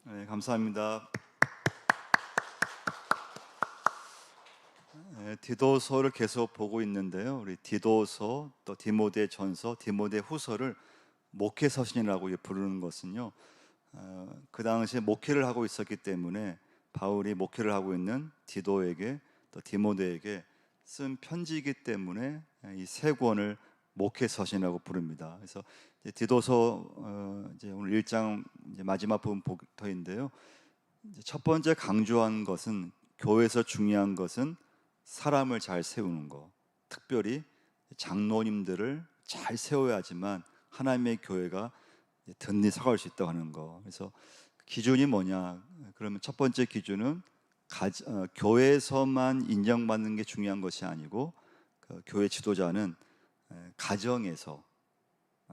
네, 감사합니다. 디도서를 계속 보고 있는데요. 우리 디도서, 또 디모데 전서, 디모데 후서를 목회 서신이라고 부르는 것은요. 그 당시에 목회를 하고 있었기 때문에 바울이 목회를 하고 있는 디도에게 또 디모데에게 쓴 편지이기 때문에 이 세 권을 목회 서신이라고 부릅니다. 그래서 이제 디도서 이제 오늘 1장 이제 마지막 부분부터인데요. 이제 첫 번째 강조한 것은 교회에서 중요한 것은 사람을 잘 세우는 거, 특별히 장로님들을 잘 세워야지만 하나님의 교회가 든든히 서갈 수 있다고 하는 거. 그래서 기준이 뭐냐? 그러면 첫 번째 기준은 교회에서만 인정받는 게 중요한 것이 아니고 그 교회 지도자는 가정에서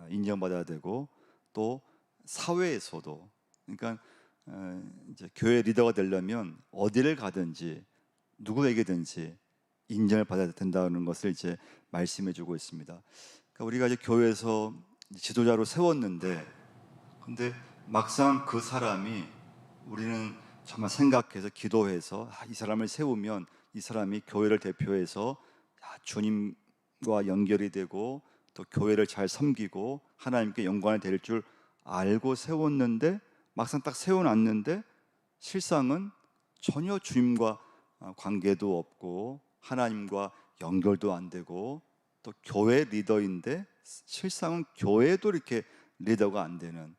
인정받아야 되고 또 사회에서도, 그러니까 이제 교회 리더가 되려면 어디를 가든지 누구에게든지 인정을 받아야 된다는 것을 이제 말씀해주고 있습니다. 그러니까 우리가 이제 교회에서 지도자로 세웠는데, 근데 막상 그 사람이, 우리는 정말 생각해서 기도해서 이 사람을 세우면 이 사람이 교회를 대표해서 주님과 연결이 되고 또 교회를 잘 섬기고 하나님께 영광을 드릴 줄 알고 세웠는데, 막상 딱 세워놨는데 실상은 전혀 주님과 관계도 없고 하나님과 연결도 안 되고 또 교회 리더인데 실상은 교회도 이렇게 리더가 안 되는,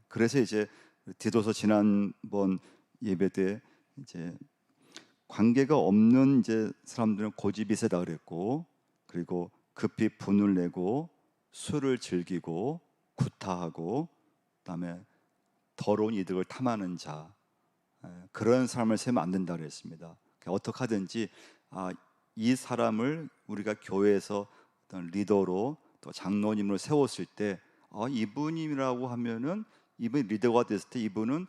그래서 이제 디도서 지난번 예배 때 이제 관계가 없는 이제 사람들은 고집이 세다 그랬고, 그리고 급히 분을 내고 술을 즐기고 구타하고 그다음에 더러운 이득을 탐하는 자, 그런 사람을 세우면 안 된다 그랬습니다. 어떻게 하든지 이 사람을 우리가 교회에서 어떤 리더로 또 장로님으로 세웠을 때 이분이라고 하면은, 이분이 리더가 됐을 때 이분은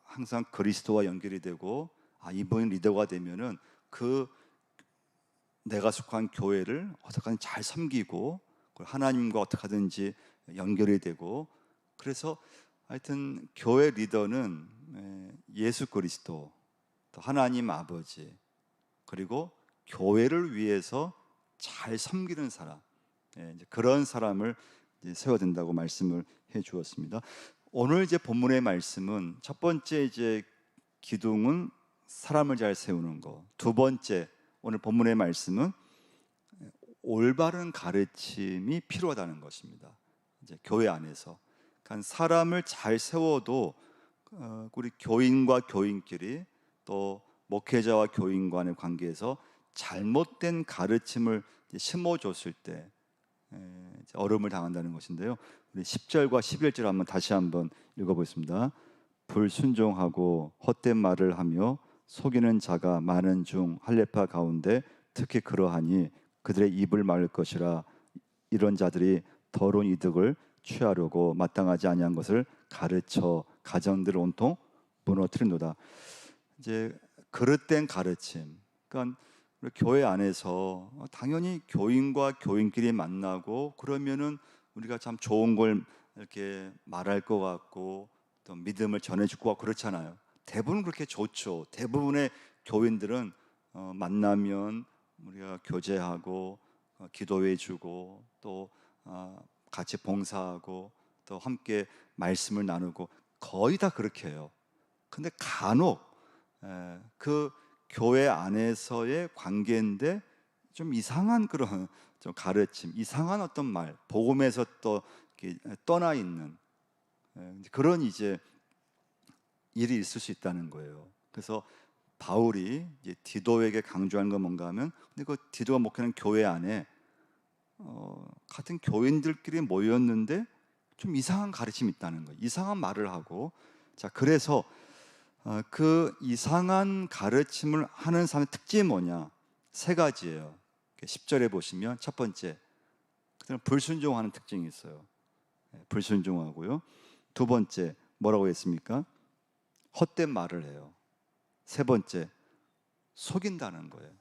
항상 그리스도와 연결이 되고, 이분이 리더가 되면은 그 내가 속한 교회를 어떻게든 잘 섬기고 하나님과 어떻게 하든지 연결이 되고, 그래서 하여튼 교회 리더는 예수 그리스도, 또 하나님 아버지, 그리고 교회를 위해서 잘 섬기는 사람, 이제 그런 사람을 이제 세워야 된다고 말씀을 해 주었습니다. 오늘 이제 본문의 말씀은 첫 번째 이제 기둥은 사람을 잘 세우는 거, 두 번째 오늘 본문의 말씀은 올바른 가르침이 필요하다는 것입니다. 이제 교회 안에서 그러니까 사람을 잘 세워도 우리 교인과 교인끼리 또 목회자와 교인 간의 관계에서 잘못된 가르침을 심어줬을 때 어려움을 당한다는 것인데요. 우리 10절과 11절 한번 다시 한번 읽어보겠습니다. 불순종하고 헛된 말을 하며 속이는 자가 많은 중 할례파 가운데 특히 그러하니 그들의 입을 막을 것이라. 이런 자들이 더러운 이득을 취하려고 마땅하지 아니한 것을 가르쳐 가정들을 온통 무너뜨린도다. 이제 그릇된 가르침, 그러니까 우리 교회 안에서 당연히 교인과 교인끼리 만나고 그러면은 우리가 참 좋은 걸 이렇게 말할 것 같고 또 믿음을 전해줄 것 같고 그렇잖아요. 대부분 그렇게 좋죠. 대부분의 교인들은 만나면 우리가 교제하고 기도해주고 또 같이 봉사하고 또 함께 말씀을 나누고 거의 다 그렇게 해요. 근데 간혹 그 교회 안에서의 관계인데 좀 이상한 그런 좀 가르침, 이상한 어떤 말, 복음에서 또 이렇게 떠나 있는 그런 이제 일이 있을 수 있다는 거예요. 그래서 바울이 이제 디도에게 강조한 건 뭔가 하면, 근데 그 디도가 목회하는 교회 안에 같은 교인들끼리 모였는데 좀 이상한 가르침이 있다는 거예요. 이상한 말을 하고, 자 그래서 그 이상한 가르침을 하는 사람의 특징이 뭐냐? 세 가지예요. 10절에 보시면 첫 번째, 그들은 불순종하는 특징이 있어요. 불순종하고요. 두 번째 뭐라고 했습니까? 헛된 말을 해요. 세 번째, 속인다는 거예요.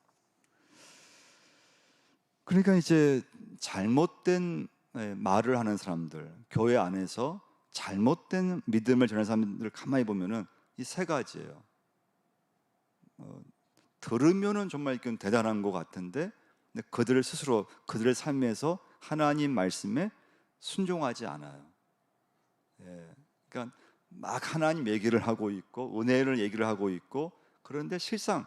그러니까 이제 잘못된 말을 하는 사람들, 교회 안에서 잘못된 믿음을 전하는 사람들을 가만히 보면은 이 세 가지예요. 들으면은 정말 이건 대단한 것 같은데, 근데 그들을 스스로 그들의 삶에서 하나님 말씀에 순종하지 않아요. 예, 그러니까 막 하나님 얘기를 하고 있고 은혜를 얘기를 하고 있고, 그런데 실상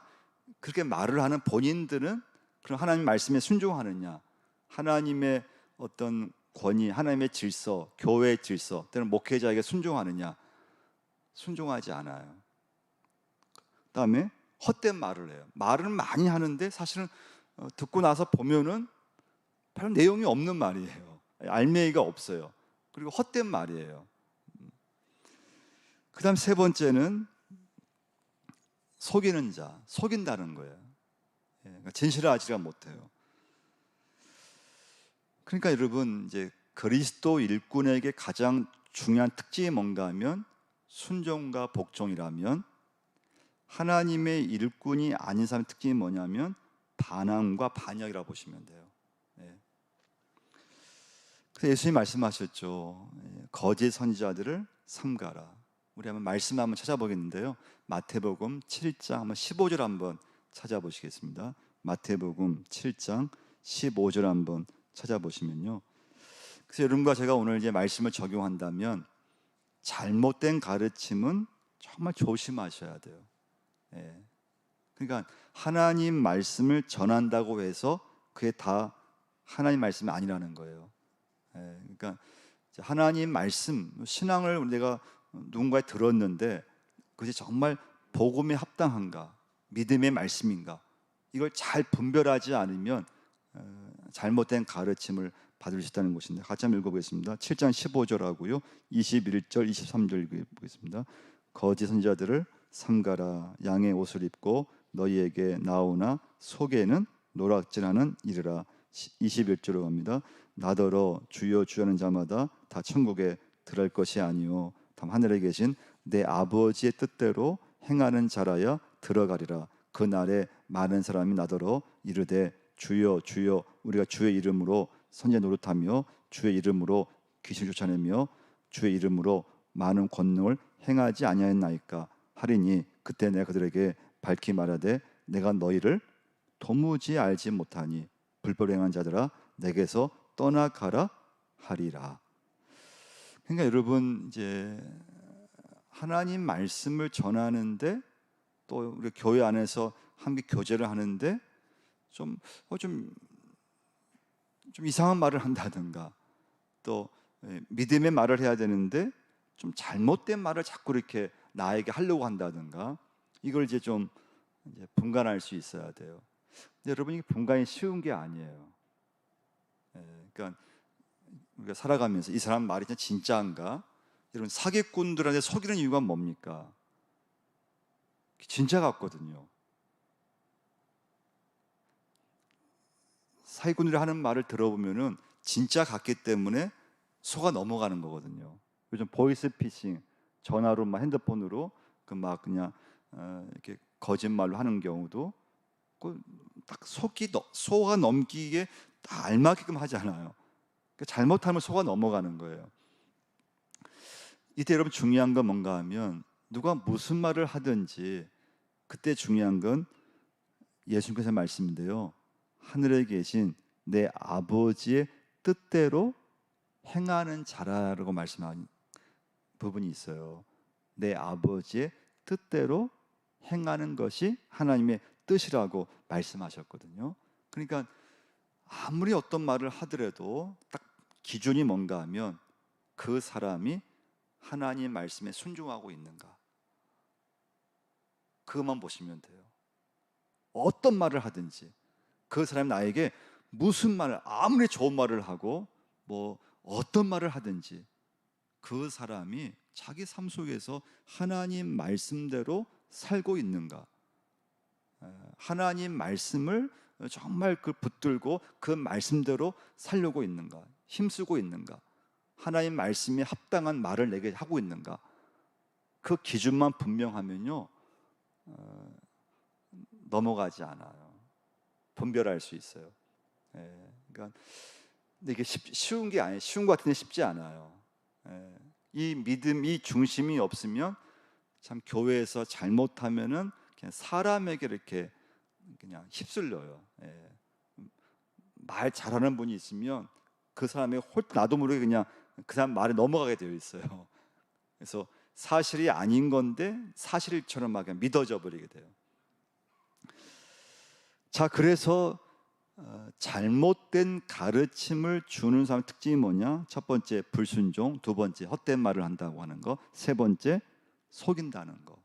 그렇게 말을 하는 본인들은 그럼 하나님 말씀에 순종하느냐, 하나님의 어떤 권위, 하나님의 질서, 교회의 질서 또는 목회자에게 순종하느냐, 순종하지 않아요. 그다음에 헛된 말을 해요. 말은 많이 하는데 사실은 듣고 나서 보면은 별 내용이 없는 말이에요. 알맹이가 없어요. 그리고 헛된 말이에요. 그다음 세 번째는 속이는 자, 속인다는 거예요. 그러니까 진실을 알지가 못해요. 그러니까 여러분, 이제 그리스도 일꾼에게 가장 중요한 특징이 뭔가 하면 순종과 복종이라면, 하나님의 일꾼이 아닌 사람의 특징이 뭐냐면 반항과 반역이라고 보시면 돼요. 그래서 예수님이 말씀하셨죠. 거짓 선지자들을 삼가라. 우리 한번 말씀 한번 찾아보겠는데요. 마태복음 7장 한번 15절 한번 찾아보시겠습니다. 마태복음 7장 15절 한번 찾아보시면요. 그래서 여러분과 제가 오늘 이제 말씀을 적용한다면 잘못된 가르침은 정말 조심하셔야 돼요. 그러니까 하나님 말씀을 전한다고 해서 그게 다 하나님 말씀이 아니라는 거예요. 그러니까 하나님 말씀, 신앙을 내가 누군가에 들었는데 그것이 정말 복음에 합당한가, 믿음의 말씀인가, 이걸 잘 분별하지 않으면 잘못된 가르침을 받을 수 있다는 것인데, 같이 한번 읽어보겠습니다. 7장 15절하고요 21절 23절 읽어보겠습니다. 거짓 선지자들을 삼가라. 양의 옷을 입고 너희에게 나오나 속에는 노략질하는 이르라. 21절로 갑니다. 나더러 주여 주여 하는 자마다 다 천국에 들어갈 것이 아니요 다만 하늘에 계신 내 아버지의 뜻대로 행하는 자라야 들어가리라. 그날에 많은 사람이 나더러 이르되 주여 주여 우리가 주의 이름으로 선지자 노릇하며 주의 이름으로 귀신을 쫓아내며 주의 이름으로 많은 권능을 행하지 아니하였나이까 하리니 그때 내가 그들에게 밝히 말하되 내가 너희를 도무지 알지 못하니 불법을 행한 자들아 내게서 떠나가라 하리라. 그러니까 여러분, 이제 하나님 말씀을 전하는데 또 우리 교회 안에서 함께 교제를 하는데 좀 이상한 말을 한다든가, 또 믿음의 말을 해야 되는데 좀 잘못된 말을 자꾸 이렇게 나에게 하려고 한다든가, 이걸 이제 좀 이제 분간할 수 있어야 돼요. 근데 여러분, 이게 분간이 쉬운 게 아니에요. 그러니까 우리가 살아가면서 이 사람 말이 진짜인가? 이런 사기꾼들한테 속이는 이유가 뭡니까? 진짜 같거든요. 사기꾼들이 하는 말을 들어보면은 진짜 같기 때문에 속아 넘어가는 거거든요. 요즘 보이스피싱, 전화로 막 핸드폰으로 그 막 그냥 이렇게 거짓말로 하는 경우도 딱 속아 넘기게 다 알맞게끔 하지 않아요. 그러니까 잘못하면 속아 넘어가는 거예요. 이때 여러분 중요한 건 뭔가 하면 누가 무슨 말을 하든지 그때 중요한 건 예수님께서 말씀인데요. 하늘에 계신 내 아버지의 뜻대로 행하는 자라라고 말씀한 부분이 있어요. 내 아버지의 뜻대로 행하는 것이 하나님의 뜻이라고 말씀하셨거든요. 그러니까 아무리 어떤 말을 하더라도 딱 기준이 뭔가 하면 그 사람이 하나님 말씀에 순종하고 있는가, 그것만 보시면 돼요. 어떤 말을 하든지 그 사람이 나에게 무슨 말을, 아무리 좋은 말을 하고 뭐 어떤 말을 하든지 그 사람이 자기 삶 속에서 하나님 말씀대로 살고 있는가, 하나님 말씀을 정말 그 붙들고 그 말씀대로 살려고 있는가, 힘쓰고 있는가, 하나님 말씀에 합당한 말을 내게 하고 있는가, 그 기준만 분명하면요 넘어가지 않아요. 분별할 수 있어요. 그러니까 근데 이게 쉬운 게 아니에요. 쉬운 것 같은데 쉽지 않아요. 이 믿음이 중심이 없으면 참 교회에서 잘못하면은 그냥 사람에게 이렇게 그냥 휩쓸려요. 예. 말 잘하는 분이 있으면 그 사람이 나도 모르게 그냥 그 사람 말에 넘어가게 되어 있어요. 그래서 사실이 아닌 건데 사실처럼 막 그냥 믿어져 버리게 돼요. 자, 그래서 잘못된 가르침을 주는 사람 특징이 뭐냐? 첫 번째 불순종, 두 번째 헛된 말을 한다고 하는 거, 세 번째 속인다는 거.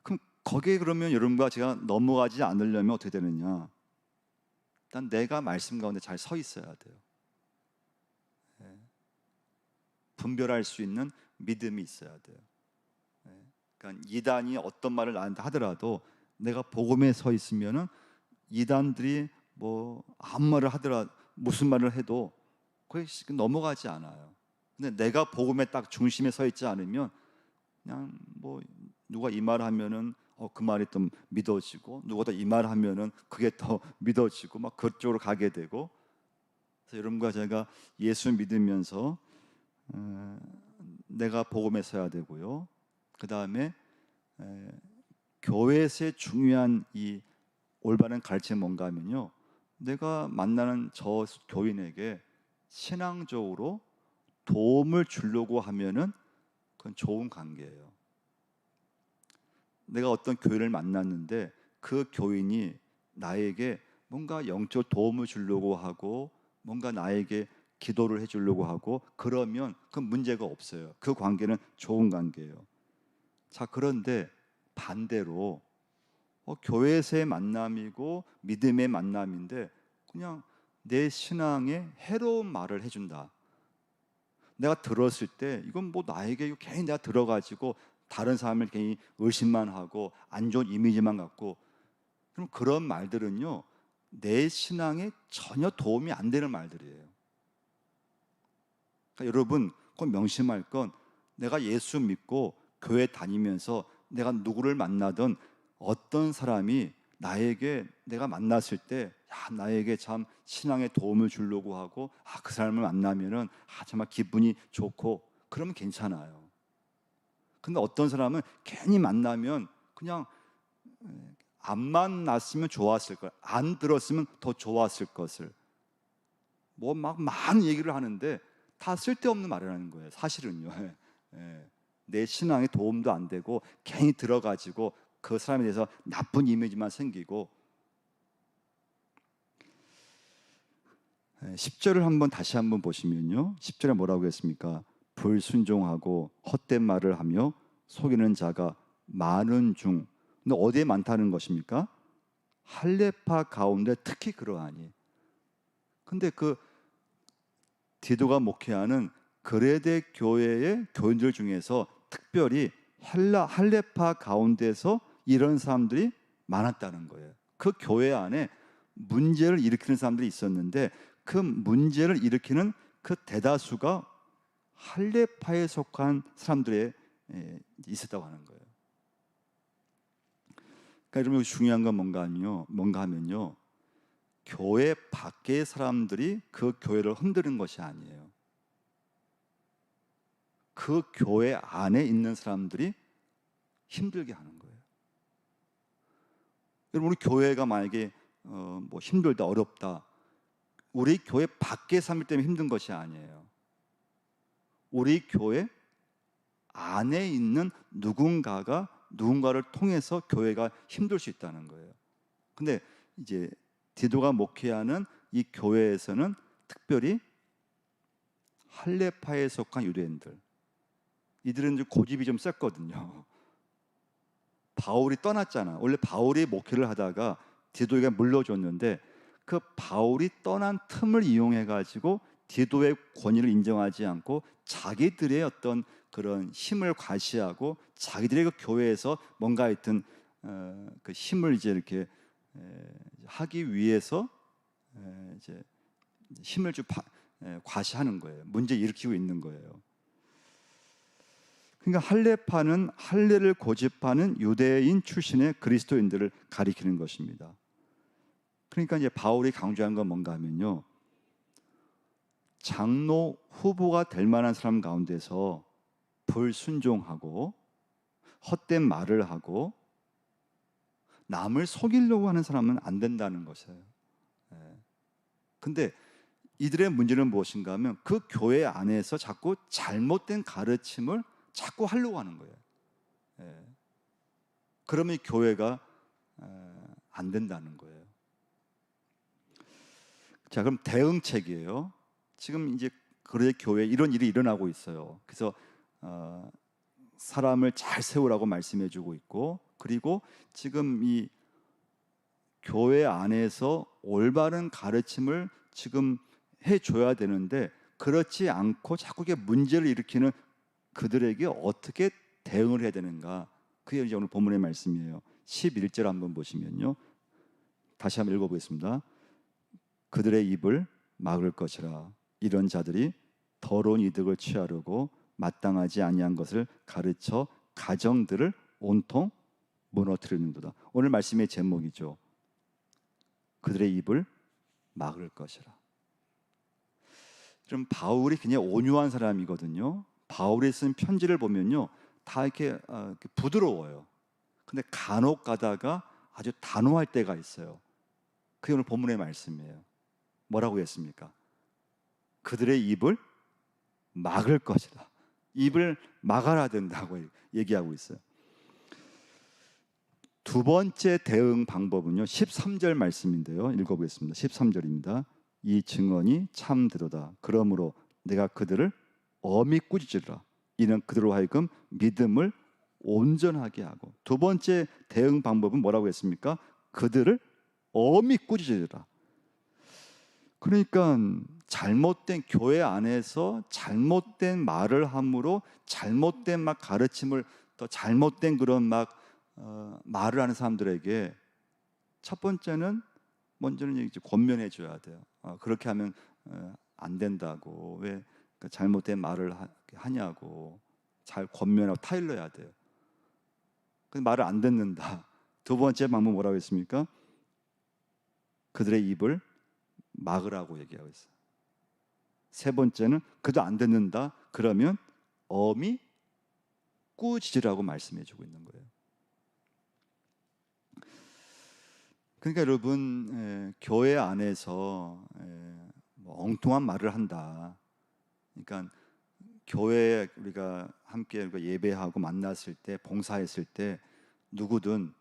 그럼 거기에 그러면 여러분과 제가 넘어가지 않으려면 어떻게 되느냐? 일단 내가 말씀 가운데 잘 서 있어야 돼요. 분별할 수 있는 믿음이 있어야 돼요. 그러니까 이단이 어떤 말을 나한테 하더라도 내가 복음에 서 있으면은 이단들이 뭐 아무 말을 하더라, 무슨 말을 해도 그게 넘어가지 않아요. 근데 내가 복음에 딱 중심에 서 있지 않으면 그냥 뭐 누가 이 말 하면은 그 말이 또 믿어지고, 누가 또 이 말 하면은 그게 더 믿어지고 막 그쪽으로 가게 되고. 그래서 여러분과 제가 예수 믿으면서 내가 복음에 서야 되고요. 그 다음에 교회에서의 중요한 이 올바른 가르침이 뭔가 하면요, 내가 만나는 저 교인에게 신앙적으로 도움을 주려고 하면은 그건 좋은 관계예요. 내가 어떤 교인을 만났는데 그 교인이 나에게 뭔가 영적 도움을 주려고 하고 뭔가 나에게 기도를 해주려고 하고 그러면 그건 문제가 없어요. 그 관계는 좋은 관계예요. 자, 그런데 반대로 교회에서의 만남이고 믿음의 만남인데 그냥 내 신앙에 해로운 말을 해준다. 내가 들었을 때 이건 뭐 나에게 괜히 내가 들어가지고 다른 사람을 괜히 의심만 하고 안 좋은 이미지만 갖고, 그럼 그런 말들은요 내 신앙에 전혀 도움이 안 되는 말들이에요. 그러니까 여러분 꼭 명심할 건, 내가 예수 믿고 교회 다니면서 내가 누구를 만나든 어떤 사람이 나에게 내가 만났을 때 나에게 참 신앙에 도움을 주려고 하고 그 사람을 만나면은 정말 기분이 좋고 그러면 괜찮아요. 근데 어떤 사람은 괜히 만나면 그냥 안 만났으면 좋았을 걸, 안 들었으면 더 좋았을 것을 뭐 막 많은 얘기를 하는데 다 쓸데없는 말이라는 거예요. 사실은요. 내 신앙에 도움도 안 되고 괜히 들어가지고 그 사람에 대해서 나쁜 이미지만 생기고. 10절을 다시 한번 보시면요, 10절에 뭐라고 했습니까? 불순종하고 헛된 말을 하며 속이는 자가 많은 중. 근데 어디에 많다는 것입니까? 할례파 가운데 특히 그러하니. 근데 그 디도가 목회하는 그레데 교회의 교인들 중에서 특별히 할례파 가운데서 이런 사람들이 많았다는 거예요. 그 교회 안에 문제를 일으키는 사람들이 있었는데 그 문제를 일으키는 그 대다수가 할례파에 속한 사람들에 있었다고 하는 거예요. 그러니까 여러분 중요한 건 뭔가 하면요, 교회 밖의 사람들이 그 교회를 흔드는 것이 아니에요. 그 교회 안에 있는 사람들이 힘들게 하는 거예요. 여러분 우리 교회가 만약에 뭐 힘들다, 어렵다, 우리 교회 밖의 사람들 때문에 힘든 것이 아니에요. 우리 교회 안에 있는 누군가를 통해서 교회가 힘들 수 있다는 거예요. 근데 이제 디도가 목회하는 이 교회에서는 특별히 할례파에 속한 유대인들, 이들은 이제 고집이 좀 셌거든요. 바울이 떠났잖아. 원래 바울이 목회를 하다가 디도에게 물려줬는데 그 바울이 떠난 틈을 이용해 가지고 디도의 권위를 인정하지 않고 자기들의 어떤 그런 힘을 과시하고 자기들의 그 교회에서 뭔가 하여튼 그 힘을 이제 이렇게 하기 위해서 이제 힘을 좀 과시하는 거예요. 문제 일으키고 있는 거예요. 그러니까 할례파는 할례를 고집하는 유대인 출신의 그리스도인들을 가리키는 것입니다. 그러니까 이제 바울이 강조한 건 뭔가 하면요, 장로 후보가 될 만한 사람 가운데서 불순종하고 헛된 말을 하고 남을 속이려고 하는 사람은 안 된다는 것이에요. 근데 이들의 문제는 무엇인가 하면 그 교회 안에서 자꾸 잘못된 가르침을 자꾸 하려고 하는 거예요. 그러면 교회가 안 된다는 거예요. 자, 그럼 대응책이에요. 지금 이제 그래 교회에 이런 일이 일어나고 있어요. 그래서 사람을 잘 세우라고 말씀해주고 있고, 그리고 지금 이 교회 안에서 올바른 가르침을 지금 해줘야 되는데 그렇지 않고 자꾸 문제를 일으키는 그들에게 어떻게 대응을 해야 되는가? 그게 이제 오늘 본문의 말씀이에요. 11절 한번 보시면요, 다시 한번 읽어보겠습니다. 그들의 입을 막을 것이라. 이런 자들이 더러운 이득을 취하려고 마땅하지 아니한 것을 가르쳐 가정들을 온통 무너뜨리는도다. 오늘 말씀의 제목이죠. 그들의 입을 막을 것이라. 그럼 바울이 굉장히 온유한 사람이거든요. 바울이 쓴 편지를 보면요, 다 이렇게 부드러워요. 근데 간혹 가다가 아주 단호할 때가 있어요. 그게 오늘 본문의 말씀이에요. 뭐라고 했습니까? 그들의 입을 막을 것이다. 입을 막아야 된다고 얘기하고 있어요. 두 번째 대응 방법은요, 13절 말씀인데요, 읽어보겠습니다. 13절입니다. 이 증언이 참되도다. 그러므로 내가 그들을 엄히 꾸짖으리라. 이는 그들로 하여금 믿음을 온전하게 하고. 두 번째 대응 방법은 뭐라고 했습니까? 그들을 엄히 꾸짖으리라. 그러니까 잘못된 교회 안에서 잘못된 말을 함으로 잘못된 막 가르침을, 또 잘못된 그런 막 말을 하는 사람들에게 첫 번째는 먼저는 이제 권면해 줘야 돼요. 그렇게 하면 안 된다고, 왜 잘못된 말을 하냐고 잘 권면하고 타일러야 돼요. 근데 말을 안 듣는다. 두 번째 방법 뭐라고 했습니까? 그들의 입을 막으라고 얘기하고 있어요. 세 번째는 그도 안 듣는다. 그러면 엄히 꾸짖으라고 말씀해 주고 있는 거예요. 그러니까 여러분, 교회 안에서 뭐 엉뚱한 말을 한다. 그러니까 교회에 우리가 함께 예배하고 만났을 때, 봉사했을 때 누구든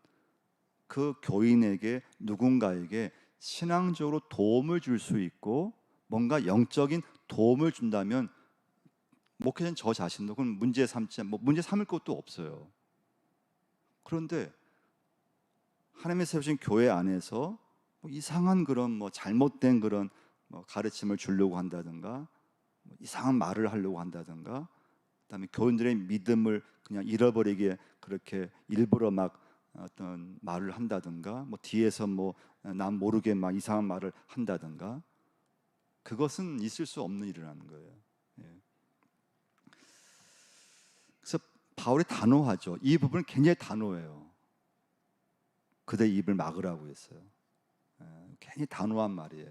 그 교인에게, 누군가에게 신앙적으로 도움을 줄 수 있고 뭔가 영적인 도움을 준다면 목회자는 저 자신도 그건 문제 삼지, 뭐 문제 삼을 것도 없어요. 그런데 하나님의 세우신 교회 안에서 뭐 이상한 그런 뭐 잘못된 그런 뭐 가르침을 주려고 한다든가, 뭐 이상한 말을 하려고 한다든가, 그다음에 교인들의 믿음을 그냥 잃어버리게 그렇게 일부러 막 어떤 말을 한다든가, 뭐 뒤에서 뭐 남 모르게 막 이상한 말을 한다든가, 그것은 있을 수 없는 일이라는 거예요. 그래서 바울이 단호하죠. 이 부분은 굉장히 단호해요. 그들의 입을 막으라고 했어요. 굉장히 단호한 말이에요.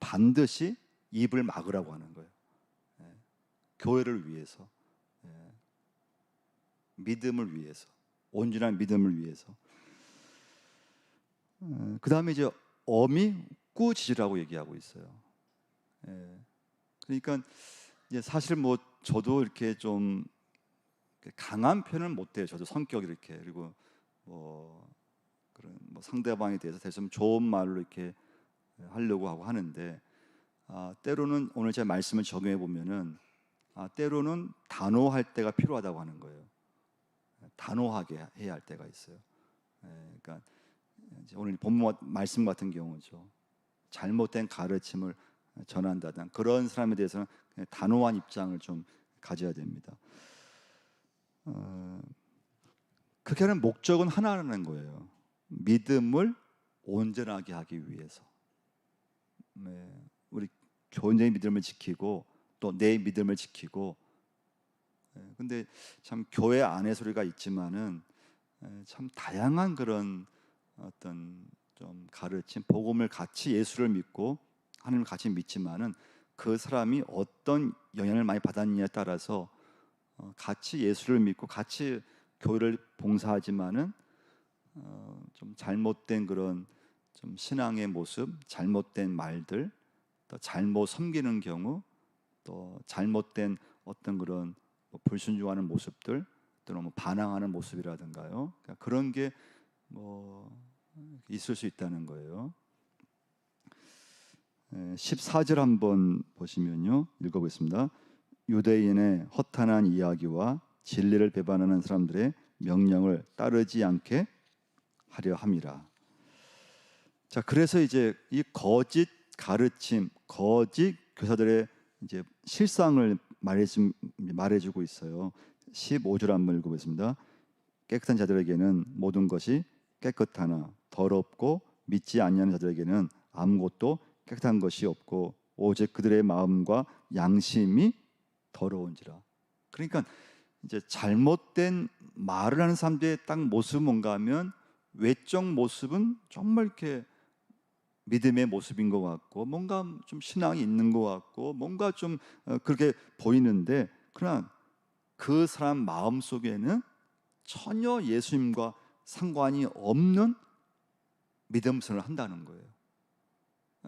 반드시 입을 막으라고 하는 거예요. 교회를 위해서, 믿음을 위해서, 온전한 믿음을 위해서. 그 다음에 이제 엄히 꾸짖으라고 얘기하고 있어요. 그러니까 이제 사실 뭐 저도 이렇게 좀 강한 표현은 못 돼요. 저도 성격이 이렇게, 그리고 뭐 그런 뭐 상대방에 대해서 좀 좋은 말로 이렇게 하려고 하고 하는데, 때로는 오늘 제 말씀을 적용해 보면은 때로는 단호할 때가 필요하다고 하는 거예요. 단호하게 해야 할 때가 있어요. 그러니까 오늘 본문 말씀 같은 경우죠. 잘못된 가르침을 전한다든 그런 사람에 대해서는 단호한 입장을 좀 가져야 됩니다. 그렇게 하는 목적은 하나라는 거예요. 믿음을 온전하게 하기 위해서. 우리 교인의 믿음을 지키고 또 내 믿음을 지키고. 근데 참 교회 안에 소리가 있지만은 참 다양한 그런 어떤 좀 가르침, 복음을 같이, 예수를 믿고 하나님을 같이 믿지만은 그 사람이 어떤 영향을 많이 받았느냐에 따라서 같이 예수를 믿고 같이 교회를 봉사하지만은 좀 잘못된 그런 좀 신앙의 모습, 잘못된 말들, 또 잘못 섬기는 경우, 또 잘못된 어떤 그런 뭐 불순종하는 모습들, 또는 뭐 반항하는 모습이라든가요. 그러니까 그런 게 뭐 있을 수 있다는 거예요. 14절 한번 보시면요, 읽어보겠습니다. 유대인의 허탄한 이야기와 진리를 배반하는 사람들의 명령을 따르지 않게 하려 함이라. 자, 그래서 이제 이 거짓 가르침, 거짓 교사들의 이제 실상을 말해주고 있어요. 15절 한번 읽어보겠습니다. 깨끗한 자들에게는 모든 것이 깨끗하나 더럽고 믿지 않는 자들에게는 아무것도 깨끗한 것이 없고 오직 그들의 마음과 양심이 더러운지라. 그러니까 이제 잘못된 말을 하는 사람들의 딱 모습은 뭔가 하면 외적 모습은 정말 이렇게 믿음의 모습인 것 같고 뭔가 좀 신앙이 있는 것 같고 뭔가 좀 그렇게 보이는데, 그러나 그 사람 마음 속에는 전혀 예수님과 상관이 없는 믿음생활을 한다는 거예요.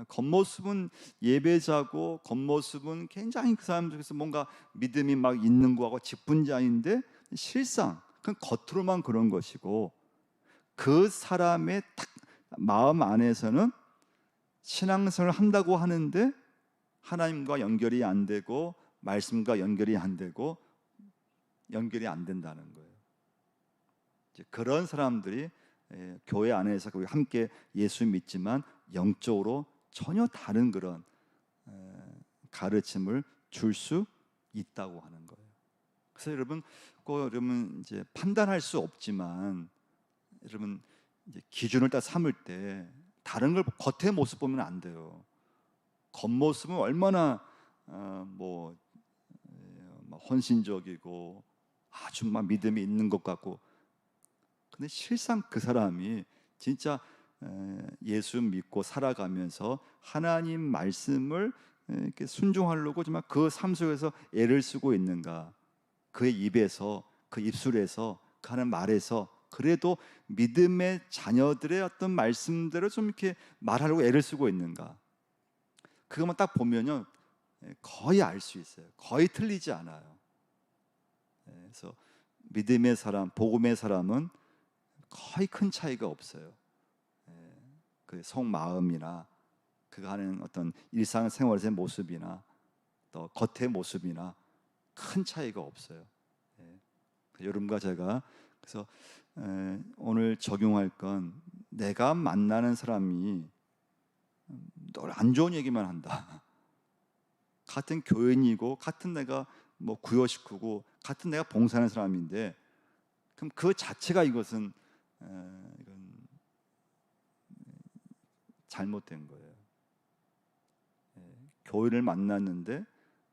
겉모습은 예배자고 겉모습은 굉장히 그 사람 중에서 뭔가 믿음이 막 있는 거하고 짚은 자인데 실상 그건 겉으로만 그런 것이고 그 사람의 딱 마음 안에서는 신앙생활을 한다고 하는데 하나님과 연결이 안 되고 말씀과 연결이 안 되고 연결이 안 된다는 거예요. 이제 그런 사람들이 교회 안에서 함께 예수 믿지만 영적으로 전혀 다른 그런 가르침을 줄 수 있다고 하는 거예요. 그래서 여러분 꼭 여러분 이제 판단할 수 없지만 여러분 이제 기준을 딱 삼을 때 다른 걸 겉의 모습 보면 안 돼요. 겉모습은 얼마나 뭐 헌신적이고 아주 막 믿음이 있는 것 같고, 근데 실상 그 사람이 진짜 예수 믿고 살아가면서 하나님 말씀을 이렇게 순종하려고 정말 그 삶 속에서 애를 쓰고 있는가, 그의 입에서 그 입술에서 그 하는 말에서 그래도 믿음의 자녀들의 어떤 말씀대로 좀 이렇게 말하려고 애를 쓰고 있는가, 그것만 딱 보면요 거의 알 수 있어요. 거의 틀리지 않아요. 그래서 믿음의 사람, 복음의 사람은 거의 큰 차이가 없어요. 그 속마음이나 그가 하는 어떤 일상생활의 모습이나 또 겉의 모습이나 큰 차이가 없어요. 여러분과 제가 그래서 오늘 적용할 건, 내가 만나는 사람이 늘 안 좋은 얘기만 한다. 같은 교인이고 같은 내가 뭐 구여식구고 같은 내가 봉사하는 사람인데, 그럼 그 자체가 이건 잘못된 거예요. 교인을 만났는데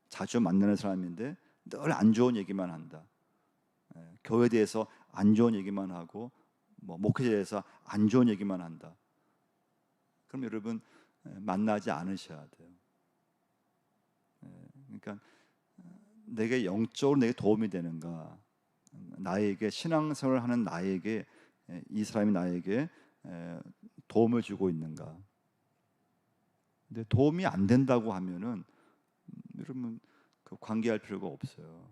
자주 만나는 사람인데 늘 안 좋은 얘기만 한다. 교회에 대해서 안 좋은 얘기만 하고 뭐 목회자에 대해서 안 좋은 얘기만 한다. 그럼 여러분 만나지 않으셔야 돼요. 그러니까 내게 영적으로 내게 도움이 되는가, 나에게 신앙생활을 하는 나에게 이 사람이 나에게 도움을 주고 있는가. 근데 도움이 안 된다고 하면은 여러분 그 관계할 필요가 없어요.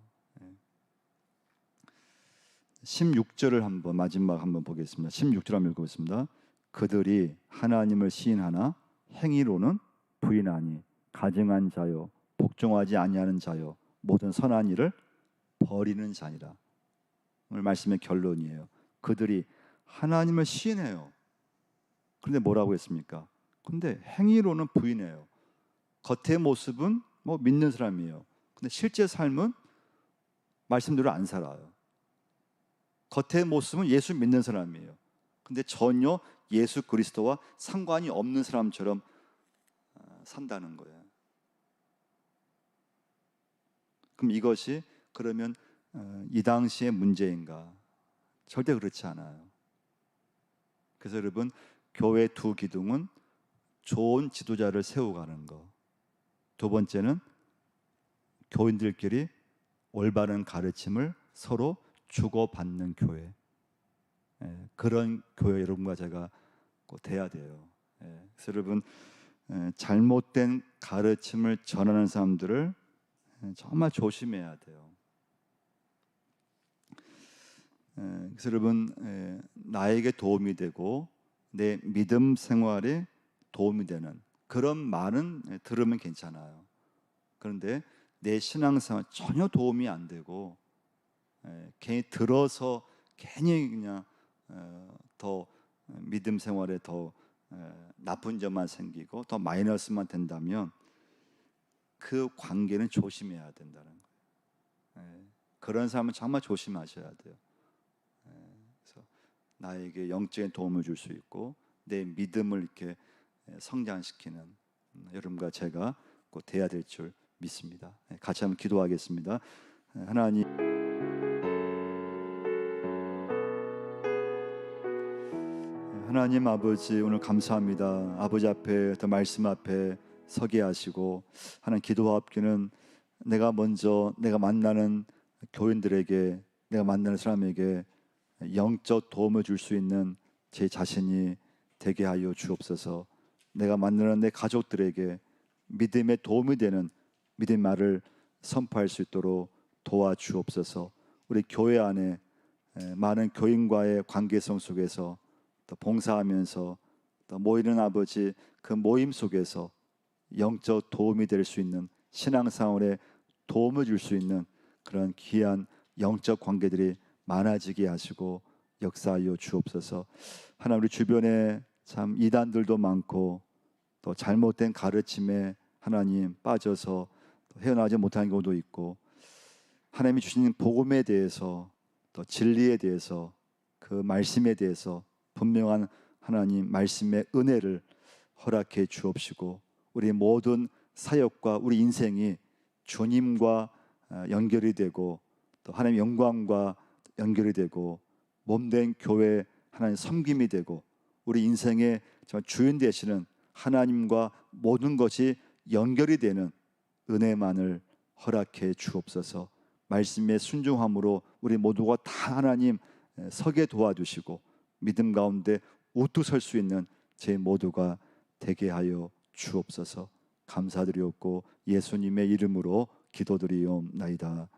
16절을 한번 마지막 한번 보겠습니다. 16절 한번 읽어보겠습니다. 그들이 하나님을 시인하나 행위로는 부인하니 가증한 자요 복종하지 아니하는 자요 모든 선한 일을 버리는 자니라. 오늘 말씀의 결론이에요. 그들이 하나님을 시인해요. 그런데 뭐라고 했습니까? 근데 행위로는 부인해요. 겉의 모습은 뭐 믿는 사람이에요. 근데 실제 삶은 말씀대로 안 살아요. 겉의 모습은 예수 믿는 사람이에요. 근데 전혀 예수 그리스도와 상관이 없는 사람처럼 산다는 거예요. 그럼 이것이 그러면 이 당시의 문제인가? 절대 그렇지 않아요. 그래서 여러분 교회 두 기둥은 좋은 지도자를 세워가는 거, 두 번째는 교인들끼리 올바른 가르침을 서로 주고받는 교회. 그런 교회 여러분과 제가 꼭 돼야 돼요. 그래서 여러분, 잘못된 가르침을 전하는 사람들을 정말 조심해야 돼요. 그래서 여러분, 나에게 도움이 되고 내 믿음 생활에 도움이 되는 그런 말은 들으면 괜찮아요. 그런데 내 신앙생활 전혀 도움이 안 되고 괜히 들어서 괜히 그냥 더 믿음 생활에 더 나쁜 점만 생기고 더 마이너스만 된다면 그 관계는 조심해야 된다는 거예요. 그런 사람은 정말 조심하셔야 돼요. 그래서 나에게 영적인 도움을 줄 수 있고 내 믿음을 이렇게 성장시키는 여러분과 제가 꼭 돼야 될 줄 믿습니다. 같이 한번 기도하겠습니다. 하나님 아버지, 오늘 감사합니다. 아버지 앞에, 또 말씀 앞에 서게 하시고 하는 기도와 합기는 내가 먼저 내가 만나는 교인들에게, 내가 만나는 사람에게 영적 도움을 줄 수 있는 제 자신이 되게 하여 주옵소서. 내가 만나는 내 가족들에게 믿음에 도움이 되는 믿음의 말을 선포할 수 있도록 도와주옵소서. 우리 교회 안에 많은 교인과의 관계성 속에서 또 봉사하면서 또 모이는 아버지, 그 모임 속에서 영적 도움이 될 수 있는 신앙생활에 도움을 줄 수 있는 그런 귀한 영적 관계들이 많아지게 하시고 역사하여 주옵소서. 하나님, 우리 주변에 참 이단들도 많고 또 잘못된 가르침에 하나님 빠져서 헤어나지 못하는 경우도 있고, 하나님이 주신 복음에 대해서 또 진리에 대해서 그 말씀에 대해서 분명한 하나님 말씀의 은혜를 허락해 주옵시고 우리 모든 사역과 우리 인생이 주님과 연결이 되고 또 하나님의 영광과 연결이 되고 몸된 교회 하나님 섬김이 되고 우리 인생의 주인 되시는 하나님과 모든 것이 연결이 되는 은혜만을 허락해 주옵소서. 말씀의 순종함으로 우리 모두가 다 하나님 서게 도와주시고 믿음 가운데 우뚝 설 수 있는 제 모두가 되게 하여 주옵소서. 감사드리옵고 예수님의 이름으로 기도드리옵나이다.